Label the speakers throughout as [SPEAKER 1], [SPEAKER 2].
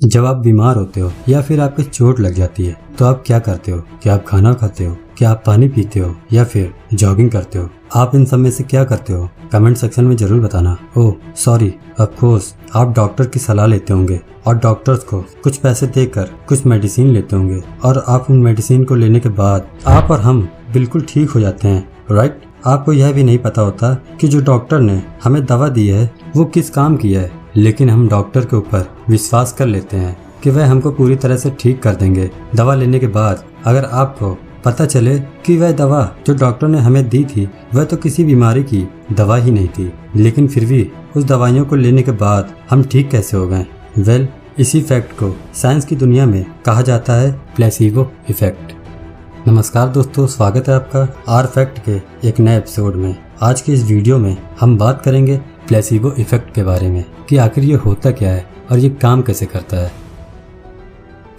[SPEAKER 1] जब आप बीमार होते हो या फिर आपके चोट लग जाती है तो आप क्या करते हो? क्या आप खाना खाते हो? क्या आप पानी पीते हो या फिर जॉगिंग करते हो? आप इन सब में से क्या करते हो? कमेंट सेक्शन में जरूर बताना। ओह सॉरी, ऑफ कोर्स आप डॉक्टर की सलाह लेते होंगे और डॉक्टर्स को कुछ पैसे देकर कुछ मेडिसिन लेते होंगे और आप उन मेडिसिन को लेने के बाद आप और हम बिल्कुल ठीक हो जाते हैं, राइट? आपको यह भी नहीं पता होता कि जो डॉक्टर ने हमें दवा दी है वो किस काम की है, लेकिन हम डॉक्टर के ऊपर विश्वास कर लेते हैं कि वह हमको पूरी तरह से ठीक कर देंगे। दवा लेने के बाद अगर आपको पता चले कि वह दवा जो डॉक्टर ने हमें दी थी वह तो किसी बीमारी की दवा ही नहीं थी, लेकिन फिर भी उस दवाइयों को लेने के बाद हम ठीक कैसे हो गए? वेल, इसी फैक्ट को साइंस की दुनिया में कहा जाता है प्लेसिबो इफेक्ट। नमस्कार दोस्तों, स्वागत है आपका आर फैक्ट के एक नए एपिसोड में। आज के इस वीडियो में हम बात करेंगे प्लेसिबो इफेक्ट के बारे में कि आखिर ये होता क्या है और ये काम कैसे करता है।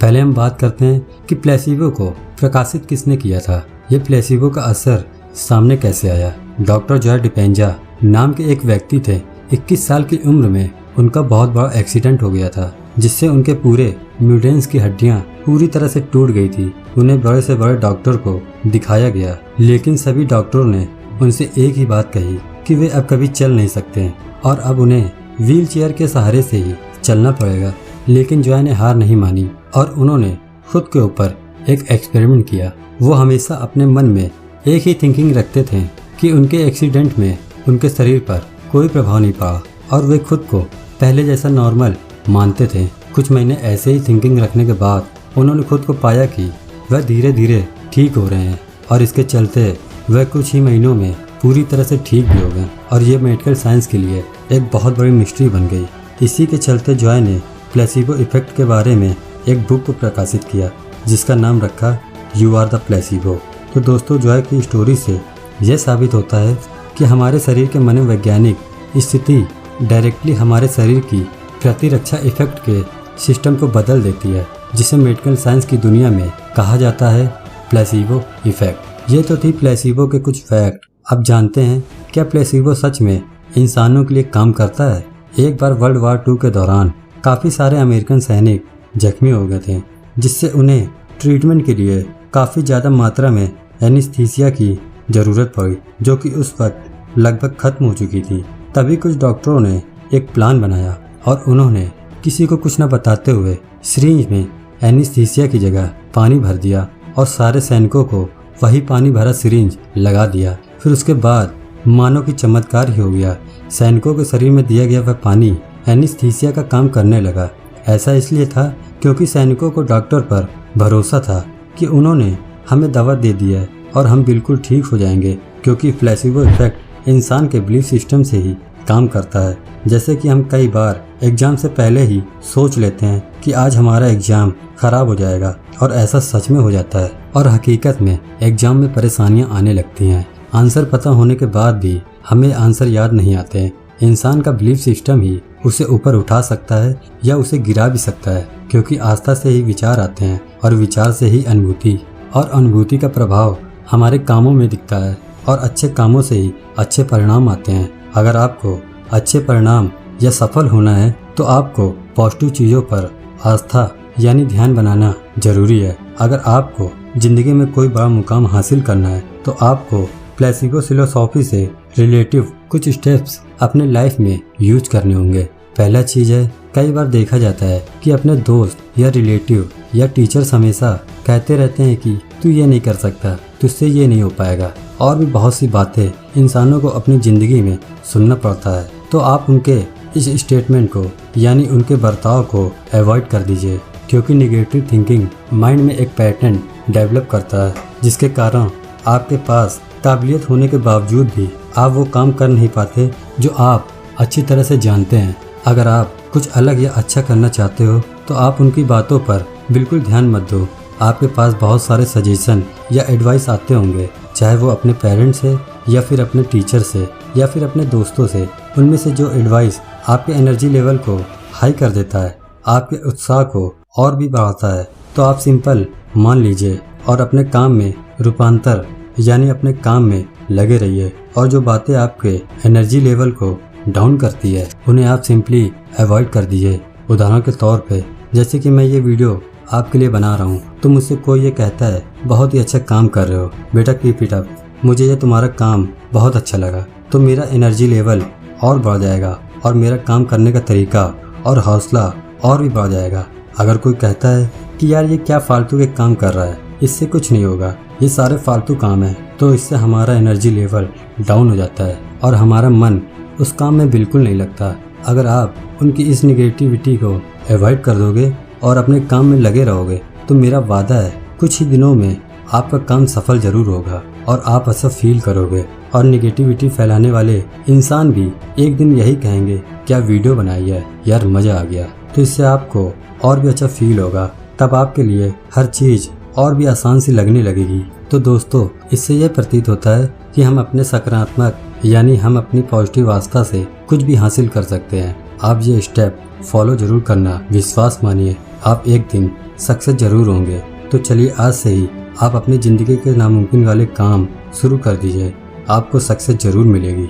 [SPEAKER 1] पहले हम बात करते हैं कि प्लेसिबो को प्रकाशित किसने किया था। ये प्लेसिबो का असर सामने कैसे आया। डॉक्टर जॉय डिस्पेंजा नाम के एक व्यक्ति थे। 21 साल की उम्र में उनका बहुत बड़ा एक्सीडेंट हो गया था जिससे उनके पूरे म्यूडेंस की हड्डियां पूरी तरह से टूट गई थी। उन्हें बड़े से बड़े डॉक्टर को दिखाया गया, लेकिन सभी डॉक्टरों ने उनसे एक ही बात कही कि वे अब कभी चल नहीं सकते और अब उन्हें व्हील चेयर के सहारे से ही चलना पड़ेगा। लेकिन जॉय ने हार नहीं मानी और उन्होंने खुद के ऊपर एक एक्सपेरिमेंट किया। वो हमेशा अपने मन में एक ही थिंकिंग रखते थे कि उनके एक्सीडेंट में उनके शरीर पर कोई प्रभाव नहीं पड़ा और वे खुद को पहले जैसा नॉर्मल मानते थे। कुछ महीने ऐसे ही थिंकिंग रखने के बाद उन्होंने खुद को पाया कि वह धीरे धीरे ठीक हो रहे हैं और इसके चलते वह कुछ ही महीनों में पूरी तरह से ठीक भी हो गए और ये मेडिकल साइंस के लिए एक बहुत बड़ी मिस्ट्री बन गई। इसी के चलते जॉय ने प्लेसिबो इफेक्ट के बारे में एक बुक को प्रकाशित किया जिसका नाम रखा यू आर द प्लेसिबो। तो दोस्तों, जॉय की स्टोरी से यह साबित होता है कि हमारे शरीर के मनोवैज्ञानिक स्थिति डायरेक्टली हमारे शरीर की प्रतिरक्षा इफेक्ट के सिस्टम को बदल देती है, जिसे मेडिकल साइंस की दुनिया में कहा जाता है प्लेसिबो इफेक्ट। ये तो थी प्लेसिबो के कुछ फैक्ट। अब जानते हैं क्या प्लेसिबो सच में इंसानों के लिए काम करता है। एक बार वर्ल्ड वार 2 के दौरान काफ़ी सारे अमेरिकन सैनिक जख्मी हो गए थे, जिससे उन्हें ट्रीटमेंट के लिए काफ़ी ज़्यादा मात्रा में एनेस्थीसिया की ज़रूरत पड़ी, जो कि उस वक्त लगभग ख़त्म हो चुकी थी। तभी कुछ डॉक्टरों ने एक प्लान बनाया और उन्होंने किसी को कुछ न बताते हुए सिरिंज में एनेस्थीसिया की जगह पानी भर दिया और सारे सैनिकों को वही पानी भरा सिरिंज लगा दिया। फिर उसके बाद मानो कि चमत्कार ही हो गया। सैनिकों के शरीर में दिया गया वह पानी एनेस्थीसिया का काम करने लगा। ऐसा इसलिए था क्योंकि सैनिकों को डॉक्टर पर भरोसा था कि उन्होंने हमें दवा दे दी है और हम बिल्कुल ठीक हो जाएंगे, क्योंकि प्लेसिबो इफेक्ट इंसान के बिलीफ सिस्टम से ही काम करता है। जैसे कि हम कई बार एग्जाम से पहले ही सोच लेते हैं कि आज हमारा एग्जाम खराब हो जाएगा और ऐसा सच में हो जाता है और हकीकत में एग्जाम में परेशानियां आने लगती हैं। आंसर पता होने के बाद भी हमें आंसर याद नहीं आते हैं। इंसान का बिलीफ सिस्टम ही उसे ऊपर उठा सकता है या उसे गिरा भी सकता है, क्योंकि आस्था से ही विचार आते हैं और विचार से ही अनुभूति, और अनुभूति का प्रभाव हमारे कामों में दिखता है और अच्छे कामों से ही अच्छे परिणाम आते हैं। अगर आपको अच्छे परिणाम या सफल होना है तो आपको पॉजिटिव चीज़ों पर आस्था यानी ध्यान बनाना जरूरी है। अगर आपको जिंदगी में कोई बड़ा मुकाम हासिल करना है तो आपको प्लेसिबो फिलॉसफी से रिलेटिव कुछ स्टेप्स अपने लाइफ में यूज करने होंगे। पहला चीज है, कई बार देखा जाता है कि अपने दोस्त या रिलेटिव या टीचर्स हमेशा कहते रहते हैं कि तू ये नहीं कर सकता, तुझसे ये नहीं हो पाएगा, और भी बहुत सी बातें इंसानों को अपनी ज़िंदगी में सुनना पड़ता है। तो आप उनके इस स्टेटमेंट को यानी उनके बर्ताव को अवॉइड कर दीजिए, क्योंकि निगेटिव थिंकिंग माइंड में एक पैटर्न डेवलप करता है जिसके कारण आपके पास काबिलियत होने के बावजूद भी आप वो काम कर नहीं पाते जो आप अच्छी तरह से जानते हैं। अगर आप कुछ अलग या अच्छा करना चाहते हो तो आप उनकी बातों पर बिल्कुल ध्यान मत दो। आपके पास बहुत सारे सजेशन या एडवाइस आते होंगे, चाहे वो अपने पेरेंट्स से या फिर अपने टीचर से या फिर अपने दोस्तों से। उनमें से जो एडवाइस आपके एनर्जी लेवल को हाई कर देता है, आपके उत्साह को और भी बढ़ाता है, तो आप सिंपल मान लीजिए और अपने काम में रूपांतर यानी अपने काम में लगे रहिए। और जो बातें आपके एनर्जी लेवल को डाउन करती है उन्हें आप सिंपली अवॉइड कर दीजिए। उदाहरण के तौर पे जैसे कि मैं ये वीडियो आपके लिए बना रहा हूँ तो मुझसे कोई ये कहता है बहुत ही अच्छा काम कर रहे हो बेटा, कीप इट अप, मुझे ये तुम्हारा काम बहुत अच्छा लगा, तो मेरा एनर्जी लेवल और बढ़ जाएगा और मेरा काम करने का तरीका और हौसला और भी बढ़ जाएगा। अगर कोई कहता है कि यार ये क्या फालतू के काम कर रहा है, इससे कुछ नहीं होगा, ये सारे फालतू काम है, तो इससे हमारा एनर्जी लेवल डाउन हो जाता है और हमारा मन उस काम में बिल्कुल नहीं लगता। अगर आप उनकी इस निगेटिविटी को अवॉइड कर दोगे और अपने काम में लगे रहोगे तो मेरा वादा है कुछ ही दिनों में आपका काम सफल जरूर होगा और आप ऐसा फील करोगे। और निगेटिविटी फैलाने वाले इंसान भी एक दिन यही कहेंगे क्या वीडियो बनाई है यार, मज़ा आ गया, तो इससे आपको और भी अच्छा फील होगा। तब आपके लिए हर चीज़ और भी आसान सी लगने लगेगी। तो दोस्तों, इससे यह प्रतीत होता है कि हम अपने सकारात्मक यानी हम अपनी पॉजिटिव आस्था से कुछ भी हासिल कर सकते हैं। आप ये स्टेप फॉलो जरूर करना, विश्वास मानिए आप एक दिन सक्सेस जरूर होंगे। तो चलिए आज से ही आप अपनी ज़िंदगी के नामुमकिन वाले काम शुरू कर दीजिए, आपको सक्सेस जरूर मिलेगी।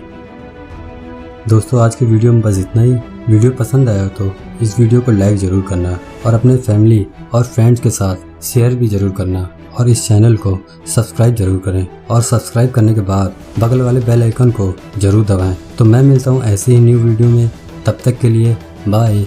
[SPEAKER 1] दोस्तों, आज की वीडियो में बस इतना ही। वीडियो पसंद आया तो इस वीडियो को लाइक ज़रूर करना और अपने फैमिली और फ्रेंड्स के साथ शेयर भी ज़रूर करना और इस चैनल को सब्सक्राइब जरूर करें और सब्सक्राइब करने के बाद बगल वाले बेल आइकन को ज़रूर दबाएं। तो मैं मिलता हूँ ऐसे ही न्यू वीडियो में, तब तक के लिए बाय।